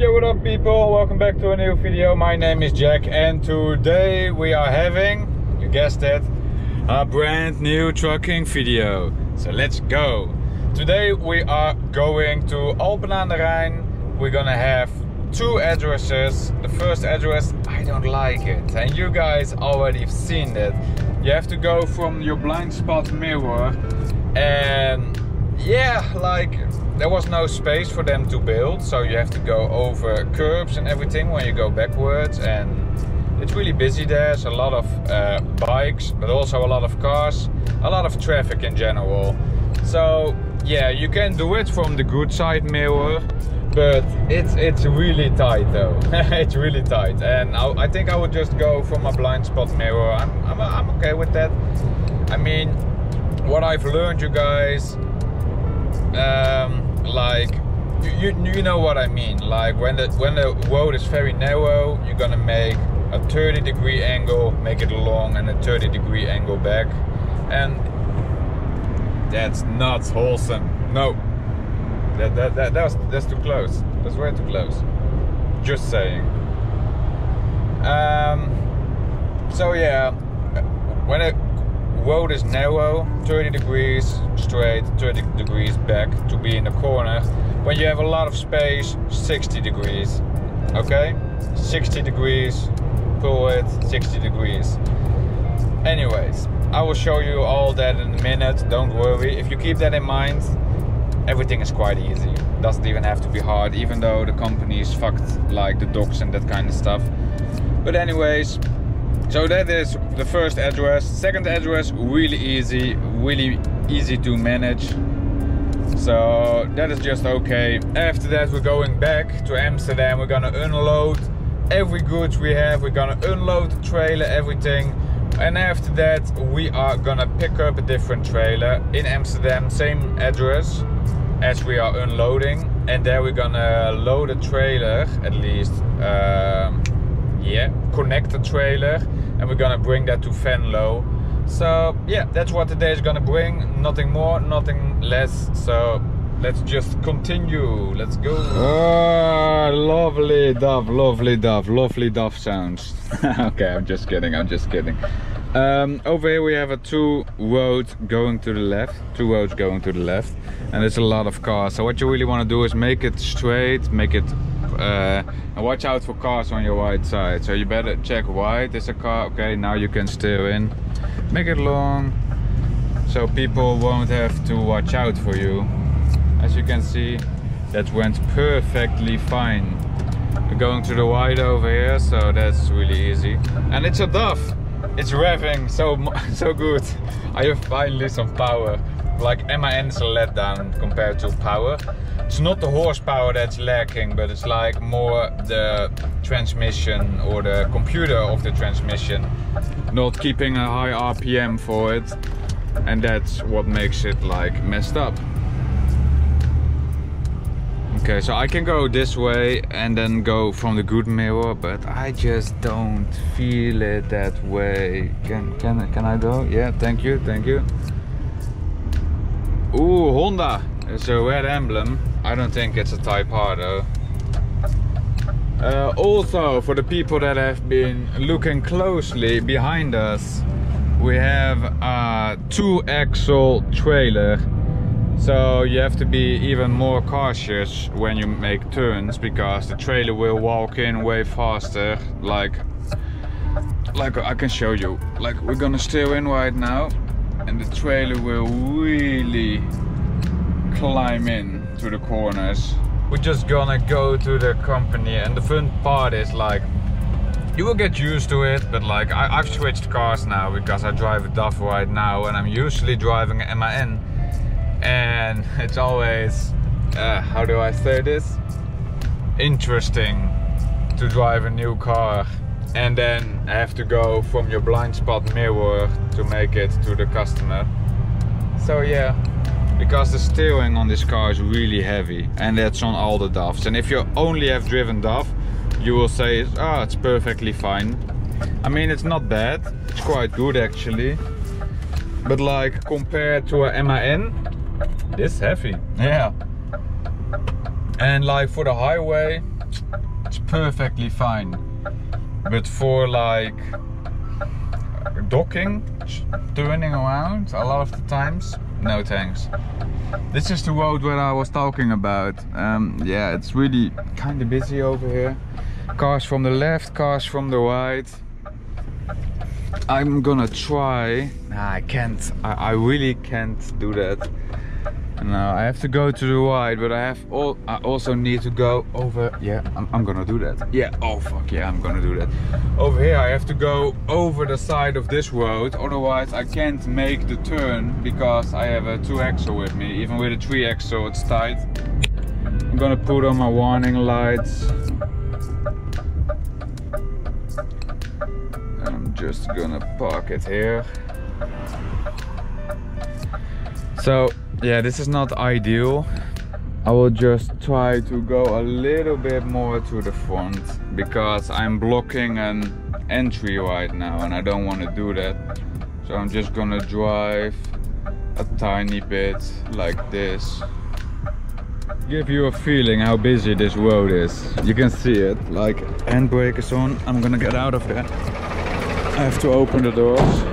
Yo, what up people, welcome back to a new video. My name is Jack and today we are having, you guessed it, a brand new trucking video. So let's go. Today we are going to Alpen aan de Rijn. We're gonna have two addresses. The first address, I don't like it, and you guys already have seen that. You have to go from your blind spot mirror, and yeah, like there was no space for them to build, so you have to go over curbs and everything when you go backwards, and it's really busy there. There's a lot of bikes, but also a lot of cars, a lot of traffic in general. So yeah, you can do it from the good side mirror, but it's really tight though. It's really tight, and I think I would just go from a blind spot mirror. I'm okay with that. I mean, what I've learned, you guys, like you know what I mean. Like when the road is very narrow, you're gonna make a 30-degree angle, make it long, and a 30-degree angle back, and that's not wholesome. No, that's too close. That's way too close. Just saying. So yeah, when a road is narrow, 30 degrees straight, 30 degrees back to be in the corner. When you have a lot of space, 60 degrees. Okay, 60 degrees, pull it, 60 degrees. Anyways, I will show you all that in a minute, don't worry. If you keep that in mind, everything is quite easy. Doesn't even have to be hard, even though the company's fucked, like the docks and that kind of stuff. But anyways, so that is the first address. Second address, really easy to manage. So that is just okay. After that, we're going back to Amsterdam. We're gonna unload every goods we have. We're gonna unload the trailer, everything. And after that, we are gonna pick up a different trailer in Amsterdam, same address as we are unloading. And there we're gonna load a trailer, at least, yeah, connect the trailer. And we're gonna bring that to Venlo. So yeah, that's what today is gonna bring. Nothing more, nothing less. So let's just continue. Let's go. Oh, lovely dove sounds. Okay, I'm just kidding. Over here we have a two roads going to the left, and there's a lot of cars. So what you really want to do is make it straight, make it and watch out for cars on your right side. So you better check right, there's a car, okay, now you can steer in. Make it long, so people won't have to watch out for you. As you can see, that went perfectly fine. We're going to the right over here, so that's really easy. And it's a dove. It's revving so good. I have finally some power. Like MAN is a letdown compared to power. It's not the horsepower that's lacking, but it's like more the transmission or the computer of the transmission not keeping a high RPM for it, and that's what makes it like messed up. Okay, so I can go this way and then go from the good mirror, but I just don't feel it that way. Can I go? Yeah, thank you. Ooh, Honda. It's a red emblem. I don't think it's a Type R though. Also, for the people that have been looking closely behind us, we have a 2-axle trailer. So you have to be even more cautious when you make turns, because the trailer will walk in way faster. Like I can show you. Like we're gonna steer in right now, and the trailer will really climb in to the corners. We're just gonna go to the company, and the fun part is like you will get used to it, but like I've switched cars now because I drive a DAF right now, and I'm usually driving a MAN, and it's always how do I say this, interesting to drive a new car and then have to go from your blind spot mirror to make it to the customer. So yeah, because the steering on this car is really heavy, and that's on all the DAFs. And if you only have driven DAF, you will say, oh, it's perfectly fine. I mean, it's not bad, it's quite good actually. But like compared to a MAN, it's heavy. Yeah. And like for the highway, perfectly fine. But for like docking, turning around a lot of the times, no thanks. This is the road where I was talking about. Yeah, it's really kind of busy over here. Cars from the left, cars from the right. I'm gonna try. Nah, I can't. I really can't do that. No, I have to go to the right, but I also need to go over. Yeah, I'm gonna do that. Yeah, oh fuck yeah, I'm gonna do that. Over here I have to go over the side of this road, otherwise I can't make the turn because I have a 2-axle with me. Even with a 3-axle it's tight. I'm gonna put on my warning lights. I'm just gonna park it here. So yeah, this is not ideal. I will just try to go a little bit more to the front because I'm blocking an entry right now and I don't want to do that. So I'm just gonna drive a tiny bit like this. Give you a feeling how busy this road is. You can see it, like handbrake is on. I'm gonna get out of there. I have to open the doors.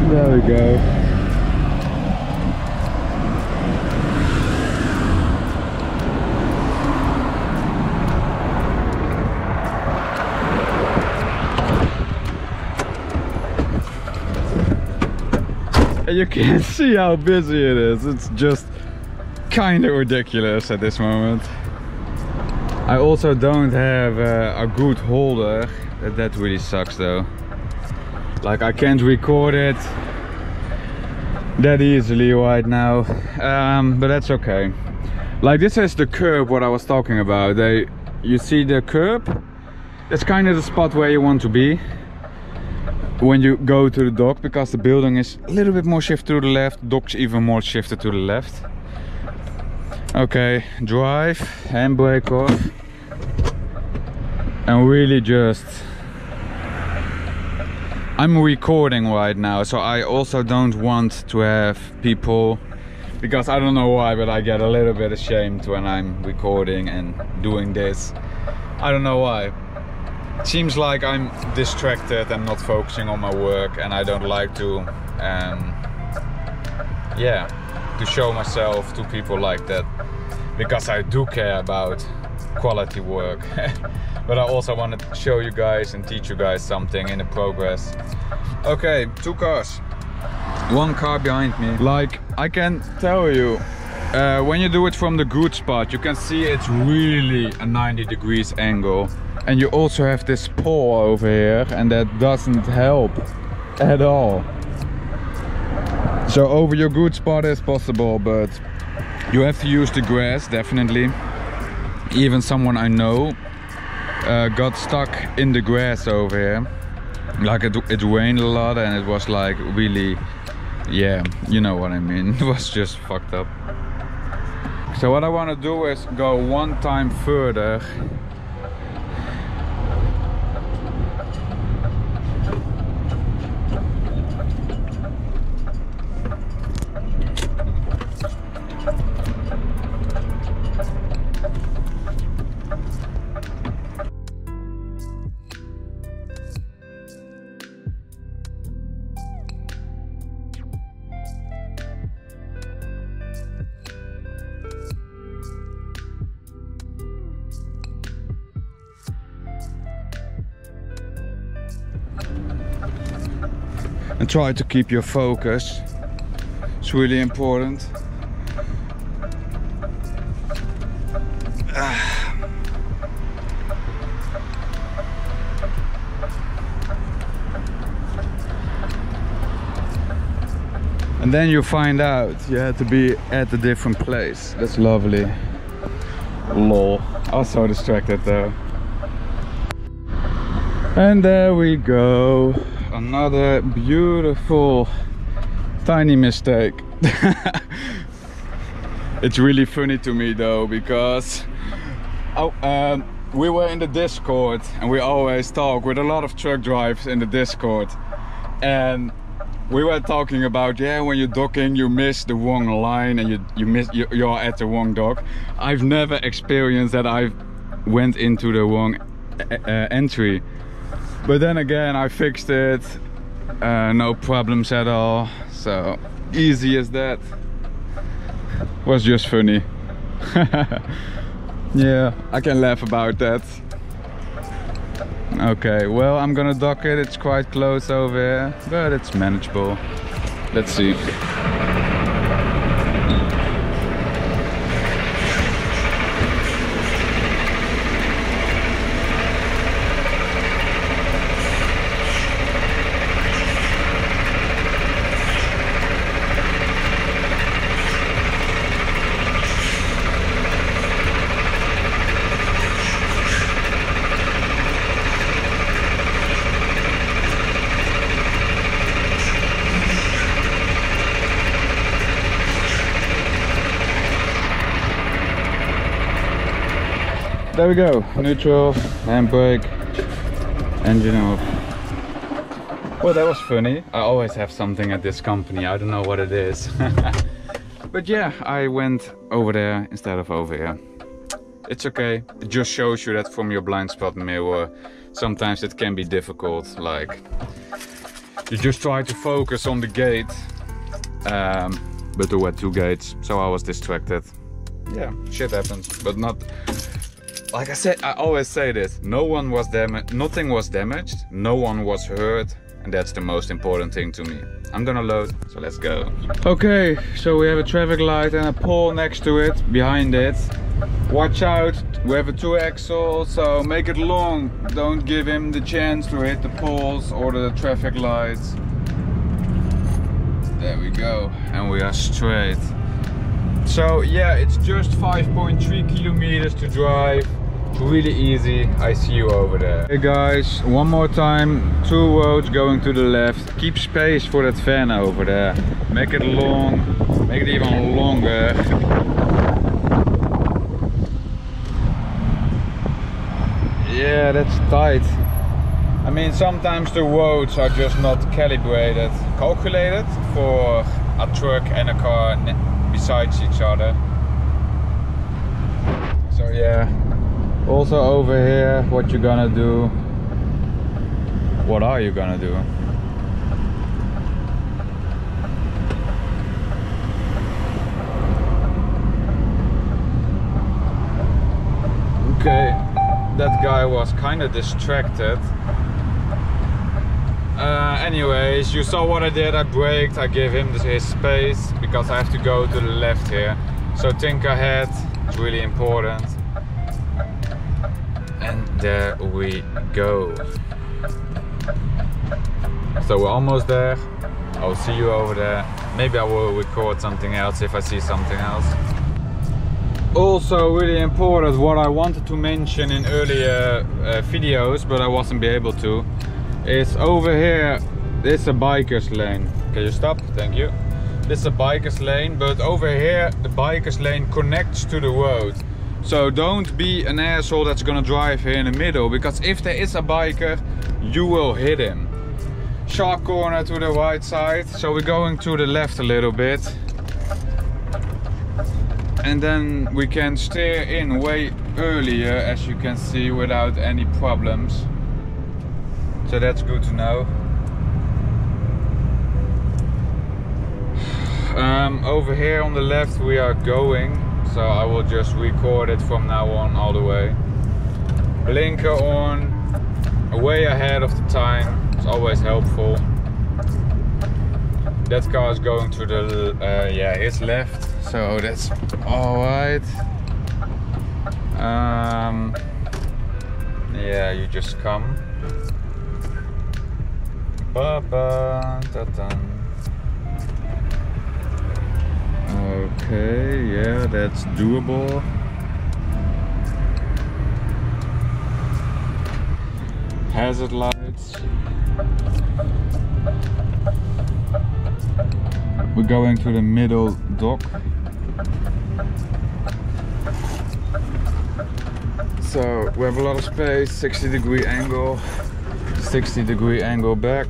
There we go. And you can see how busy it is. It's just kind of ridiculous at this moment. I also don't have a good holder. That really sucks though. Like I can't record it that easily right now, but that's okay. Like this is the curb what I was talking about. You see the curb? That's kind of the spot where you want to be when you go to the dock, because the building is a little bit more shifted to the left, dock's even more shifted to the left. Okay, drive, handbrake off, and really just... I'm recording right now, so I also don't want to have people, because I don't know why, but I get a little bit ashamed when I'm recording and doing this. I don't know why. It seems like I'm distracted and not focusing on my work, and I don't like to, yeah, to show myself to people like that, because I do care about quality work. But I also want to show you guys and teach you guys something in the progress. Okay, 2 cars. 1 car behind me. Like, I can tell you, when you do it from the good spot, you can see it's really a 90 degrees angle. And you also have this pole over here, and that doesn't help at all. So over your good spot is possible, but you have to use the grass, definitely. Even someone I know got stuck in the grass over here. Like it rained a lot and it was like really, yeah, you know what I mean. It was just fucked up. So what I want to do is go 1 time further. And try to keep your focus. It's really important. and then you find out you had to be at a different place. That's lovely. Lol. I was so distracted though. And there we go. Another beautiful tiny mistake. It's really funny to me though, because we were in the Discord and we always talk with a lot of truck drivers in the Discord, and we were talking about, yeah, when you're docking you miss the wrong line and you're at the wrong dock. I've never experienced that I went into the wrong entry, but then again I fixed it, no problems at all, so easy as that. Was just funny. Yeah, I can laugh about that. Okay, well, I'm gonna dock it. It's quite close over here, but it's manageable. Let's see. There we go, neutral, handbrake, engine off. Well, that was funny. I always have something at this company, I don't know what it is. But yeah, I went over there instead of over here. It's okay, it just shows you that from your blind spot mirror, sometimes it can be difficult. Like, you just try to focus on the gate, but there were two gates, so I was distracted. Yeah, shit happens, but not... Like I said, I always say this, no one was damaged, nothing was damaged, no one was hurt, and that's the most important thing to me. I'm gonna load, so let's go. Okay, so we have a traffic light and a pole next to it, behind it. Watch out, we have a 2-axle, so make it long. Don't give him the chance to hit the poles or the traffic lights. There we go, and we are straight. So yeah, it's just 5.3 kilometers to drive. It's really easy. I see you over there. Hey guys, one more time. 2 roads going to the left. Keep space for that van over there. Make it long. Make it even longer. Yeah, that's tight. I mean, sometimes the roads are just not calculated for a truck and a car besides each other. So yeah, also over here, what you gonna do? What are you gonna do? Okay, that guy was kind of distracted. Anyways, you saw what I did. I braked, I gave him his space because I have to go to the left here. So think ahead, it's really important. And there we go. So we're almost there. I'll see you over there. Maybe I will record something else if I see something else. Also really important, what I wanted to mention in earlier videos, but I wasn't able to, is over here, this is a biker's lane. Can you stop? Thank you. This is a biker's lane, but over here the biker's lane connects to the road. So don't be an asshole that's gonna drive here in the middle, because if there is a biker, you will hit him. Sharp corner to the right side, so we're going to the left a little bit. And then we can steer in way earlier, as you can see, without any problems. So that's good to know. Over here on the left we are going, so I will just record it from now on all the way. Blinker on, way ahead of the time, it's always helpful. That car is going to the, yeah, his left, so that's alright. Yeah, you just come. Ba -ba, da -da. Okay, yeah, that's doable. Hazard lights. We're going to the middle dock. So we have a lot of space, 60-degree angle, 60-degree angle back.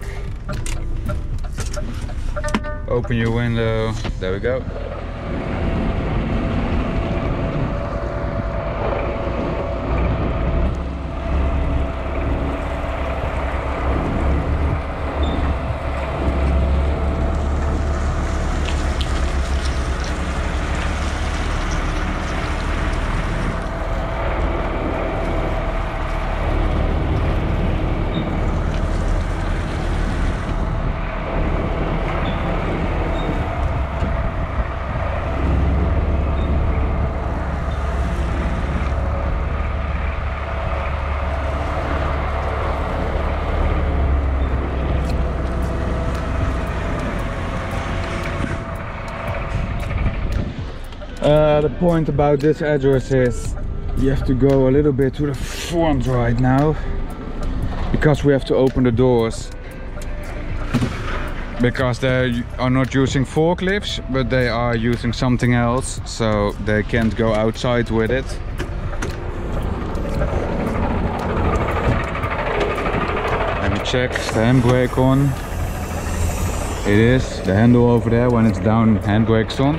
Open your window, there we go. The point about this address is you have to go a little bit to the front right now because we have to open the doors, because they are not using forklifts but they are using something else, so they can't go outside with it. Let me check, is the handbrake on? It is. The handle over there, when it's down, handbrake's on.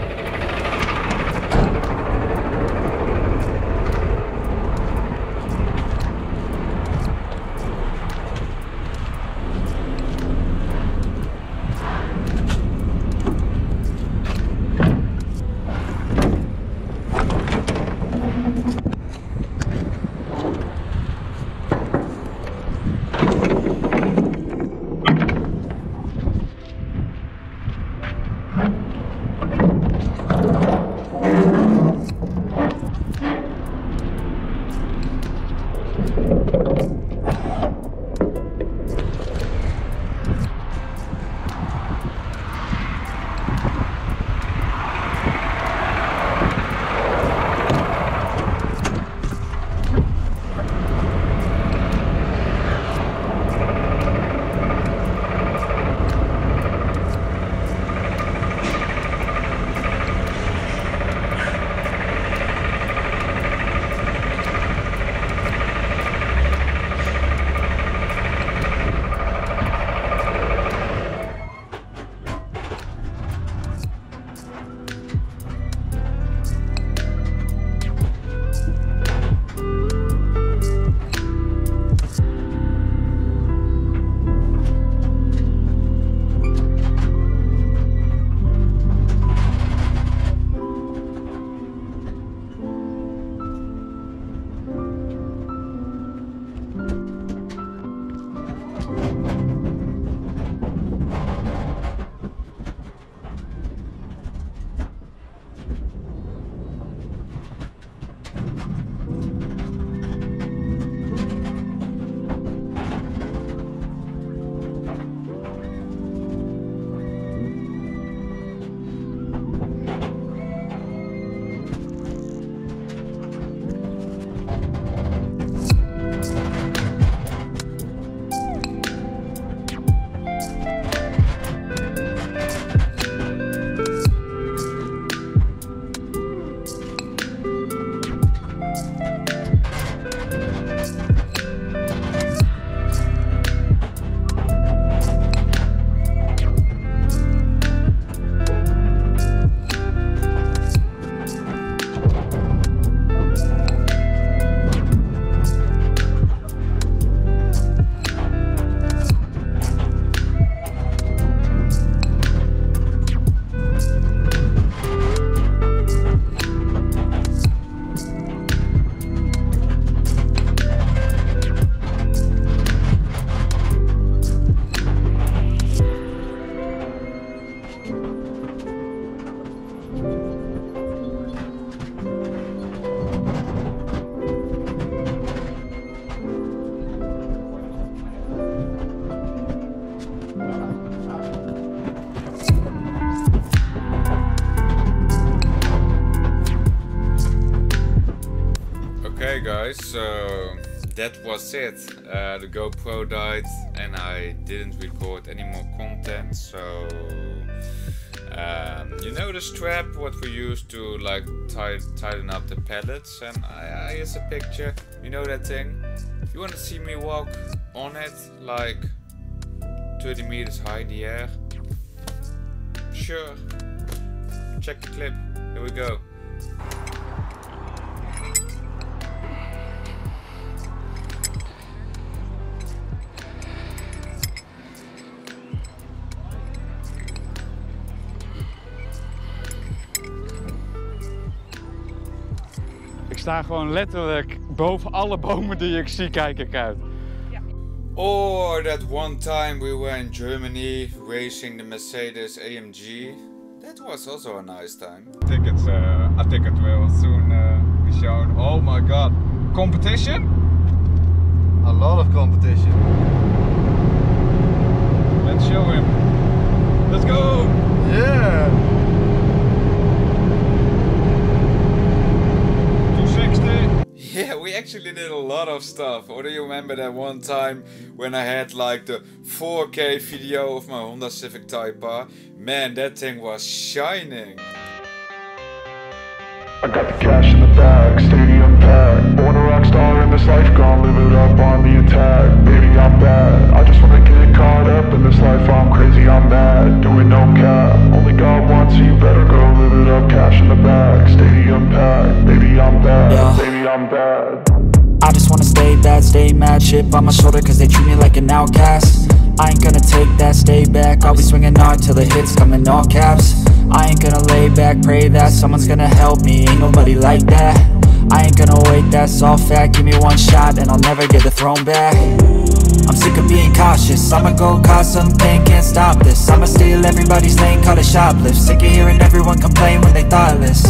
guys, so that was it. The GoPro died and I didn't record any more content, so you know the strap what we use to like tighten up the pellets, and here's a picture. You know that thing? You want to see me walk on it like 30 meters high in the air? Sure. Check the clip. Here we go. Ik sta gewoon letterlijk boven alle bomen die ik zie, kijk ik uit. Ja. Or that one time we were in Germany racing the Mercedes AMG. That was also a nice time. I think it will soon be shown. Oh my god. Competition? A lot of competition. Let's show him. Let's go! Yeah! 260. Yeah, we actually did a lot of stuff. Or do you remember that one time when I had like the 4K video of my Honda Civic Type R? Man, that thing was shining. I got the cash in the bag, stadium packed. Born a rock star in this life, gonna live it up on the attack. Baby, I'm bad, I just wanna get caught up in this life. I'm crazy, I'm mad, doing no cap. Only God wants, so you better go live it up. Cash in the bag, stadium packed. Baby, I'm bad, yeah. Baby, I'm bad. I just wanna stay bad, stay mad. Chip on my shoulder cause they treat me like an outcast. I ain't gonna take that, stay back. I'll be swinging hard till the hits come in all caps. I ain't gonna lay back, pray that someone's gonna help me. Ain't nobody like that. I ain't gonna wait, that's all fact. Give me one shot and I'll never get the throne back. I'm sick of being cautious. I'ma go cause something, can't stop this. I'ma steal everybody's lane, call it shoplift. Sick of hearing everyone complain when they thoughtless.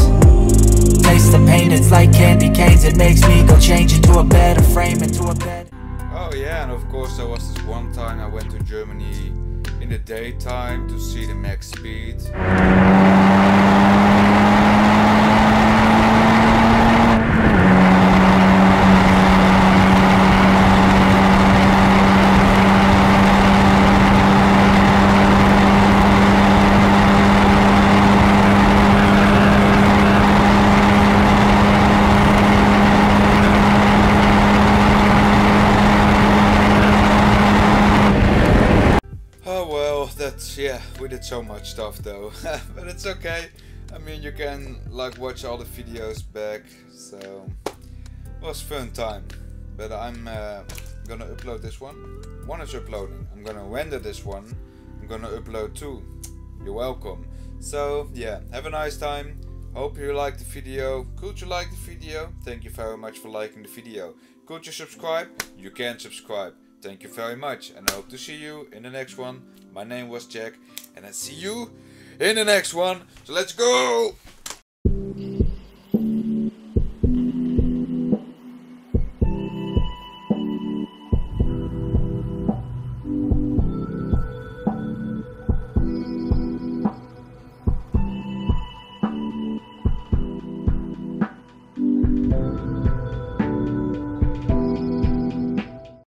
Taste the pain, it's like candy canes. It makes me go change into a better frame, into a bed. Oh yeah, and of course there was this one time I went to Germany in the daytime to see the max speed. Yeah, we did so much stuff though, but it's okay. I mean, you can like watch all the videos back, so it was fun time. But I'm gonna upload this one. One is uploading. I'm gonna render this one. I'm gonna upload two. You're welcome. So yeah, have a nice time. Hope you liked the video. Could you like the video? Thank you very much for liking the video. Could you subscribe? You can subscribe. Thank you very much, and I hope to see you in the next one. My name was Jack, and I see you in the next one. So let's go!